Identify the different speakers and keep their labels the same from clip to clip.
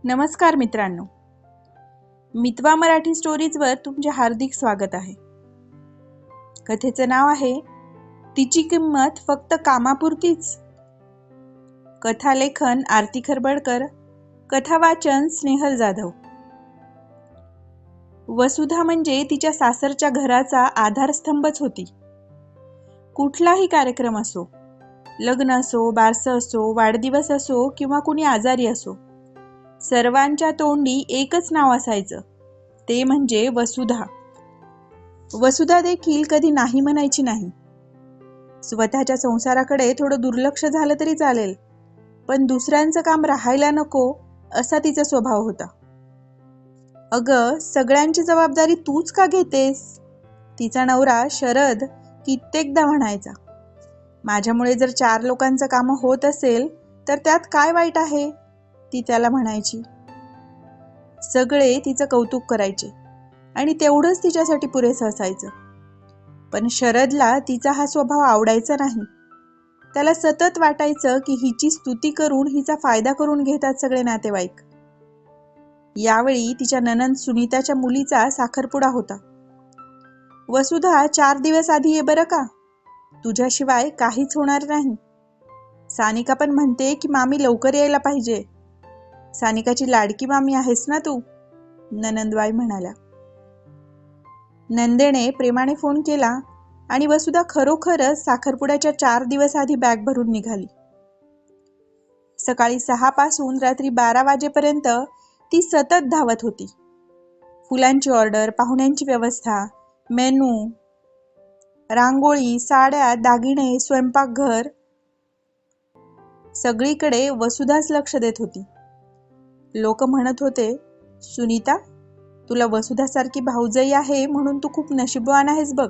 Speaker 1: नमस्कार मित्रांनो, मितवा मराठी स्टोरीजवर तुमचे हार्दिक स्वागत आहे. कथेचं नाव आहे तिची किंमत फक्त कामापुरतीच. कथा लेखन आरती खरबडकर, कथा वाचन स्नेहल जाधव. वसुधा म्हणजे तिच्या सासरच्या घराचा आधारस्तंभच होती. कुठलाही कार्यक्रम असो, लग्न असो, बारसं असो, वाढदिवस असो किंवा कुणी आजारी असो, सर्वांच्या तोंडी एकच नाव असायचं, ते म्हणजे वसुधा. वसुधा देखील कधी नाही म्हणायची नाही. स्वतःच्या संसाराकडे थोडं दुर्लक्ष झालं तरी चालेल, पण दुसऱ्यांचं काम राहायला नको असा तिचा स्वभाव होता. अगं, सगळ्यांची जबाबदारी तूच का घेतेस? तिचा नवरा शरद कित्येकदा म्हणायचा. माझ्यामुळे जर 4 लोकांचं काम होत असेल तर त्यात काय वाईट आहे, ती त्याला म्हणायची. सगळे तिचं कौतुक करायचे आणि तेवढंच तिच्यासाठी पुरेसं असायचं. पण शरदला तिचा हा स्वभाव आवडायचा नाही. त्याला सतत वाटायचं की हिची स्तुती करून हिचा फायदा करून घेतात सगळे नातेवाईक. यावेळी तिच्या नणंद सुनीताच्या मुलीचा साखरपुडा होता. वसुधा 4 दिवस आधी ये बरं का, तुझ्याशिवाय काहीच होणार नाही. सानिका पण म्हणते की मामी लवकर यायला पाहिजे. सानिकाची लाडकी मामी आहेस ना तू, ननंदबाई म्हणाल्या. नंदेने प्रेमाने फोन केला आणि वसुधा खरोखरच साखरपुड्याच्या 4 दिवस आधी बॅग भरून निघाली. सकाळी 6 पासून रात्री 12 वाजेपर्यंत ती सतत धावत होती. फुलांची ऑर्डर, पाहुण्यांची व्यवस्था, मेनू, रांगोळी, साड्या, दागिने, स्वयंपाकघर, सगळीकडे वसुधाच लक्ष देत होती. लोक म्हणत होते, सुनीता, तुला वसुधासारखी भाऊजाई आहे म्हणून तू खूप नशीबवान आहेस बघ.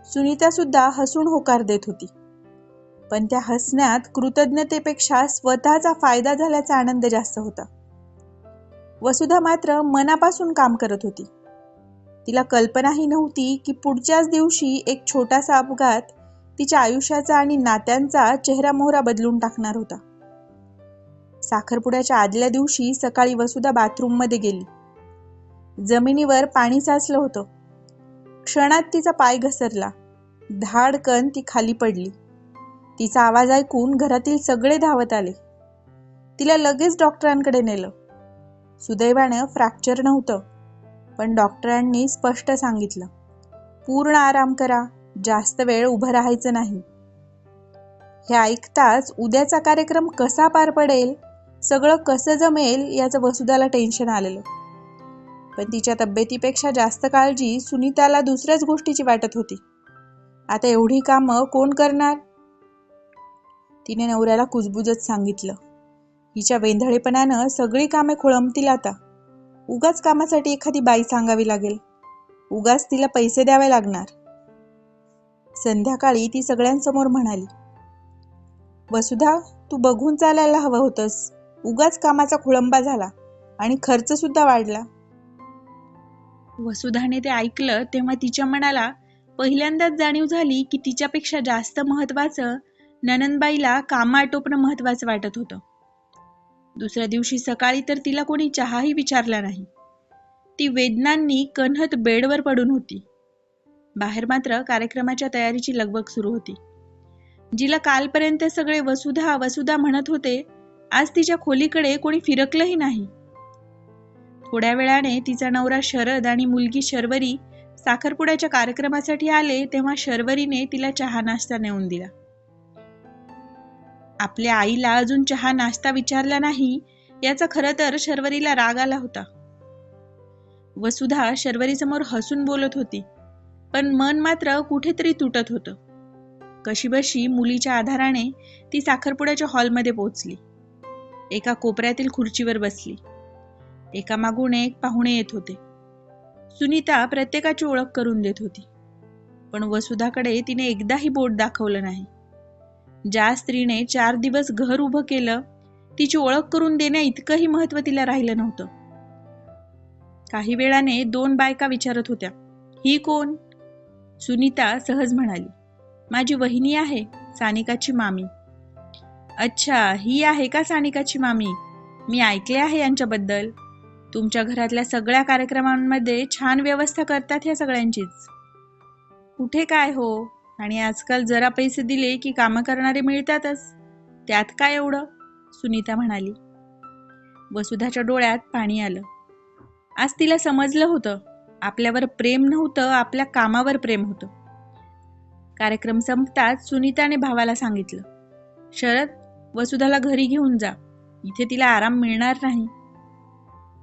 Speaker 1: सुनीता सुद्धा हसून होकार देत होती, पण त्या हसण्यात कृतज्ञतेपेक्षा स्वतःचा फायदा झाल्याचा आनंद जास्त होता. वसुधा मात्र मनापासून काम करत होती. तिला कल्पनाही नव्हती की पुढच्याच दिवशी एक छोटासा अपघात तिच्या आयुष्याचा आणि नात्यांचा चेहरामोहरा बदलून टाकणार होता. साखरपुड्याच्या आदल्या दिवशी सकाळी वसुधा बाथरूममध्ये गेली. जमिनीवर पाणी साचलं होतं. क्षणात तिचा पाय घसरला. धाडकन ती खाली पडली. तिचा आवाज ऐकून घरातील सगळे धावत आले. तिला लगेच डॉक्टरांकडे नेलं. सुदैवानं फ्रॅक्चर नव्हतं, पण डॉक्टरांनी स्पष्ट सांगितलं, पूर्ण आराम करा, जास्त वेळ उभं राहायचं नाही. हे ऐकताच उद्याचा कार्यक्रम कसा पार पडेल, सगळं कसं जमेल याचं वसुधाला टेन्शन आलेलं. पण तिच्या तब्येतीपेक्षा जास्त काळजी सुनीताला दुसऱ्याच गोष्टीची वाटत होती. आता एवढी कामं कोण करणार? तिने नवऱ्याला कुजबुजत सांगितलं, हिच्या वेंधळेपणानं सगळी कामे खोळंबतील आता. उगाच कामासाठी एखादी बाई सांगावी लागेल, उगाच तिला पैसे द्यावे लागणार. संध्याकाळी ती सगळ्यांसमोर म्हणाली, वसुधा, तू बघून चालायला हवं होतंस. उगाच कामाचा खोळंबा झाला आणि खर्च सुद्धा वाढला. वसुधाने ते ऐकलं तेव्हा तिच्या मनाला पहिल्यांदाच जाणीव झाली की तिच्यापेक्षा जास्त महत्वाचं नणंदबाईला काम आटोपणं महत्वाचं वाटत होतं. दुसऱ्या दिवशी सकाळी तर तिला कोणी चहाही विचारला नाही. ती वेदनांनी कण्हत बेडवर पडून होती. बाहेर मात्र कार्यक्रमाच्या तयारीची लगबग सुरू होती. जिला कालपर्यंत सगळे वसुधा वसुधा म्हणत होते, आज तिच्या खोलीकडे कोणी फिरकलंही नाही. थोड्या वेळाने तिचा नवरा शरद आणि मुलगी शर्वरी साखरपुड्याच्या कार्यक्रमासाठी आले तेव्हा शर्वरीने तिला चहा नाश्ता नेऊन दिला. आपल्या आईला अजून चहा नाश्ता विचारला नाही याचा खरं तर शर्वरीला राग आला होता. वसुधा शर्वरीसमोर हसून बोलत होती, पण मन मात्र कुठेतरी तुटत होतं. कशीबशी मुलीच्या आधाराने ती साखरपुड्याच्या हॉलमध्ये पोहोचली. एका कोपऱ्यातील खुर्चीवर बसली. एकामागून एक पाहुणे येत होते. सुनीता प्रत्येकाची ओळख करून देत होती, पण वसुधाकडे तिने एकदाही बोट दाखवलं नाही. ज्या स्त्रीने 4 दिवस घर उभं केलं, तिची ओळख करून देण्या इतकंही महत्व तिला राहिलं नव्हतं. काही वेळाने 2 बायका विचारत होत्या, ही कोण? सुनीता सहज म्हणाली, माझी वहिनी आहे, सानिकाची मामी. अच्छा, ही आहे का सानिकाची मामी? मी ऐकले आहे यांच्याबद्दल. तुमच्या घरातल्या सगळ्या कार्यक्रमांमध्ये छान व्यवस्था करतात ह्या सगळ्यांचीच. कुठे काय हो, आणि आजकाल जरा पैसे दिले की कामं करणारे मिळतातच. त्यात काय एवढं, सुनीता म्हणाली. वसुधाच्या डोळ्यात पाणी आलं. आज तिला समजलं होतं, आपल्यावर प्रेम नव्हतं, आपल्या कामावर प्रेम होतं. कार्यक्रम संपताच सुनीताने भावाला सांगितलं, शरद, वसुधाला घरी घेऊन जा, इथे तिला आराम मिळणार नाही.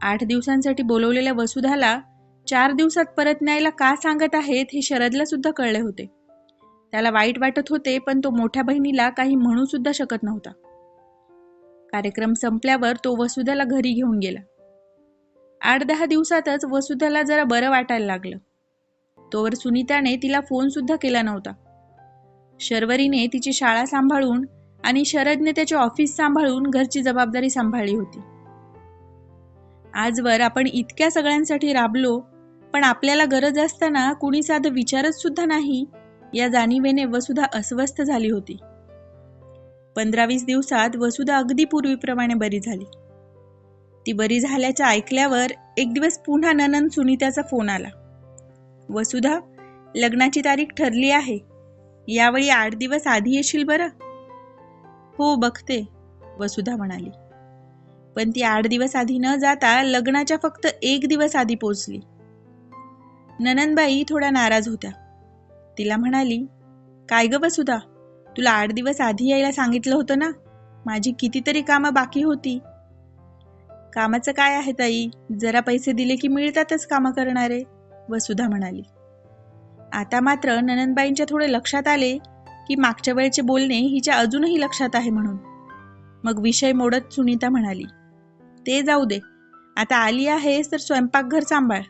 Speaker 1: 8 दिवसांसाठी बोलवलेल्या वसुधाला 4 दिवसात परत न्यायला का सांगत आहेत हे शरदला सुद्धा कळले होते. त्याला वाईट वाटत होते, पण तो मोठ्या बहिणीला काही म्हणू सुद्धा शकत नव्हता. कार्यक्रम संपल्यावर तो वसुधाला घरी घेऊन गेला. 8-10 दिवसातच वसुधाला जरा बरं वाटायला लागलं. तोवर सुनीताने तिला फोन सुद्धा केला नव्हता. शर्वरीने तिची शाळा सांभाळून आणि शरदने त्याचे ऑफिस सांभाळून घरची जबाबदारी सांभाळली होती. आजवर आपण इतक्या सगळ्यांसाठी राबलो, पण आपल्याला गरज असताना कुणी साधं विचारत सुद्धा नाही, या जाणीवेने वसुधा अस्वस्थ झाली होती. 15-20 दिवसात वसुधा अगदी पूर्वीप्रमाणे बरी झाली. ती बरी झाल्याचं ऐकल्यावर एक दिवस पुन्हा नणंद सुनीताचा फोन आला. वसुधा, लग्नाची तारीख ठरली आहे. यावेळी 8 दिवस आधी येशील बरं? हो, बघते, वसुधा म्हणाली. पण ती 8 दिवस आधी न जाता लग्नाच्या फक्त 1 दिवस आधी पोचली. नणंदबाई थोड्या नाराज होत्या. तिला म्हणाली, काय ग वसुधा, तुला 8 दिवस आधी यायला सांगितलं होतं ना, माझी कितीतरी कामं बाकी होती. कामाचं काय आहे ताई, जरा पैसे दिले की मिळतातच कामं करणारे, वसुधा म्हणाली. आता मात्र नणंदबाईंच्या थोडे लक्षात आले की मागच्या वेळचे बोलणे हिच्या अजूनही लक्षात आहे म्हणून. मग विषय मोडत सुनीता म्हणाली, ते जाऊ दे, आता आली आहेस तर स्वयंपाकघर सांभाळ.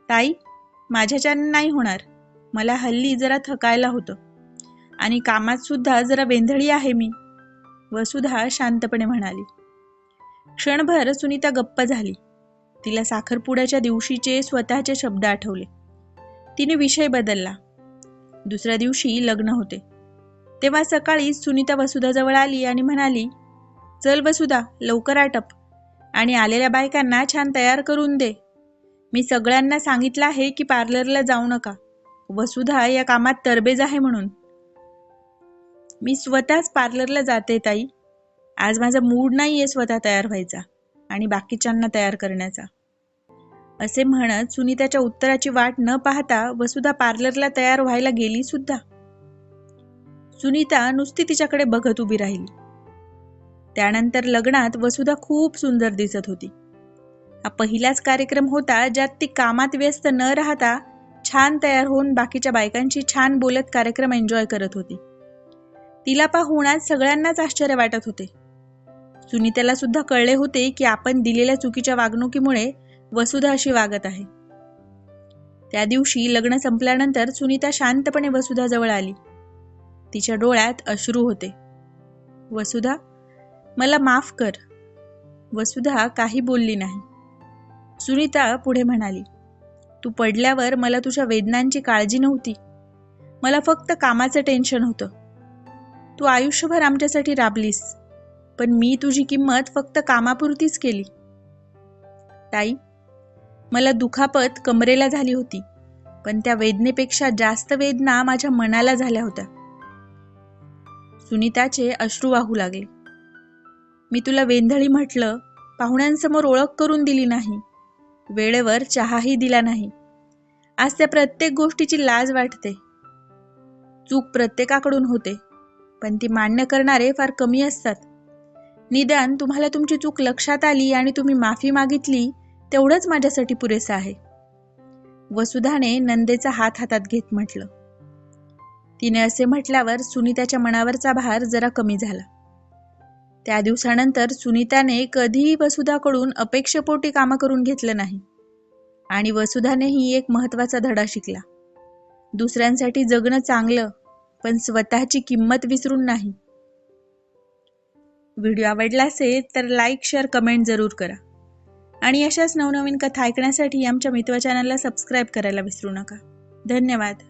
Speaker 1: ताई, माझ्याच्याने नाही होणार, मला हल्ली जरा थकायला होतं आणि कामात सुद्धा जरा वेंधळी आहे मी, वसुधा शांतपणे म्हणाली. क्षणभर सुनीता गप्प झाली. तिला साखरपुड्याच्या दिवशीचे स्वतःचे शब्द आठवले. तिने विषय बदलला. दुसऱ्या दिवशी लग्न होते. तेव्हा सकाळी सुनीता वसुधाजवळ आली आणि म्हणाली, चल वसुधा, लवकर आटप आणि आलेल्या बायकांना छान तयार करून दे. मी सगळ्यांना सांगितलं आहे की पार्लरला जाऊ नका. वसुधा या कामात तरबेज आहे म्हणून. मी स्वतःच पार्लरला जाते ताई. आज माझा मूड नाहीये स्वतः तयार व्हायचा आणि बाकीच्यांना तयार करण्याचा. असे म्हणत सुनीताच्या उत्तराची वाट न पाहता वसुधा पार्लरला तयार व्हायला गेली सुद्धा. सुनीता नुसती तिच्याकडे बघत उभी राहिली. त्यानंतर लग्नात वसुधा खूप सुंदर दिसत होती. हा पहिलाच कार्यक्रम होता ज्यात ती कामात व्यस्त न राहता छान तयार होऊन बाकीच्या बायकांशी छान बोलत कार्यक्रम एन्जॉय करत होती. तिला पाहून आज सगळ्यांनाच आश्चर्य वाटत होते. सुनीताला सुद्धा कळले होते की आपण दिलेल्या चुकीच्या वागणुकीमुळे वसुधा अशी वागत आहे. त्या दिवशी लग्न संपल्यानंतर सुनीता शांतपणे वसुधाजवळ आली. तिच्या डोळ्यात अश्रू होते. वसुधा, मला माफ कर. वसुधा काही बोलली नाही. सुनीता पुढे म्हणाली, तू पडल्यावर मला तुझ्या वेदनांची काळजी नव्हती. मला फक्त कामाचं टेन्शन होतं. तू आयुष्यभर आमच्यासाठी राबलीस, पण मी तुझी किंमत फक्त कामापुरतीच केली. ताई, मला दुखापत कमरेला झाली होती, पण त्या वेदनेपेक्षा जास्त वेदना माझ्या मनाला झाल्या होत्या. सुनीताचे अश्रू वाहू लागले. मी तुला वेंधळी म्हटलं, पाहुण्यांसमोर ओळख करून दिली नाही, वेळेवर चहाही दिला नाही. आज त्या प्रत्येक गोष्टीची लाज वाटते. चूक प्रत्येकाकडून होते, पण ती मान्य करणारे फार कमी असतात. निदान तुम्हाला तुमची चूक लक्षात आली आणि तुम्ही माफी मागितली, तेवढंच माझ्यासाठी पुरेसं आहे. वसुधाने नंदेचा हात हातात घेत म्हटलं. तिने असे म्हटल्यावर सुनीताच्या मनावरचा भार जरा कमी झाला. त्या दिवसानंतर सुनीताने कधीही वसुधाकडून अपेक्षेपोटी कामं करून घेतलं नाही आणि वसुधानेही एक महत्त्वाचा धडा शिकला. दुसऱ्यांसाठी जगणं चांगलं, पण स्वतःची किंमत विसरून नाही. व्हिडिओ आवडला असेल तर लाईक, शेअर, कमेंट जरूर करा आणि अशाच नवनवीन कथा ऐकण्यासाठी आमच्या मितवा चॅनलला सबस्क्राईब करायला विसरू नका. धन्यवाद.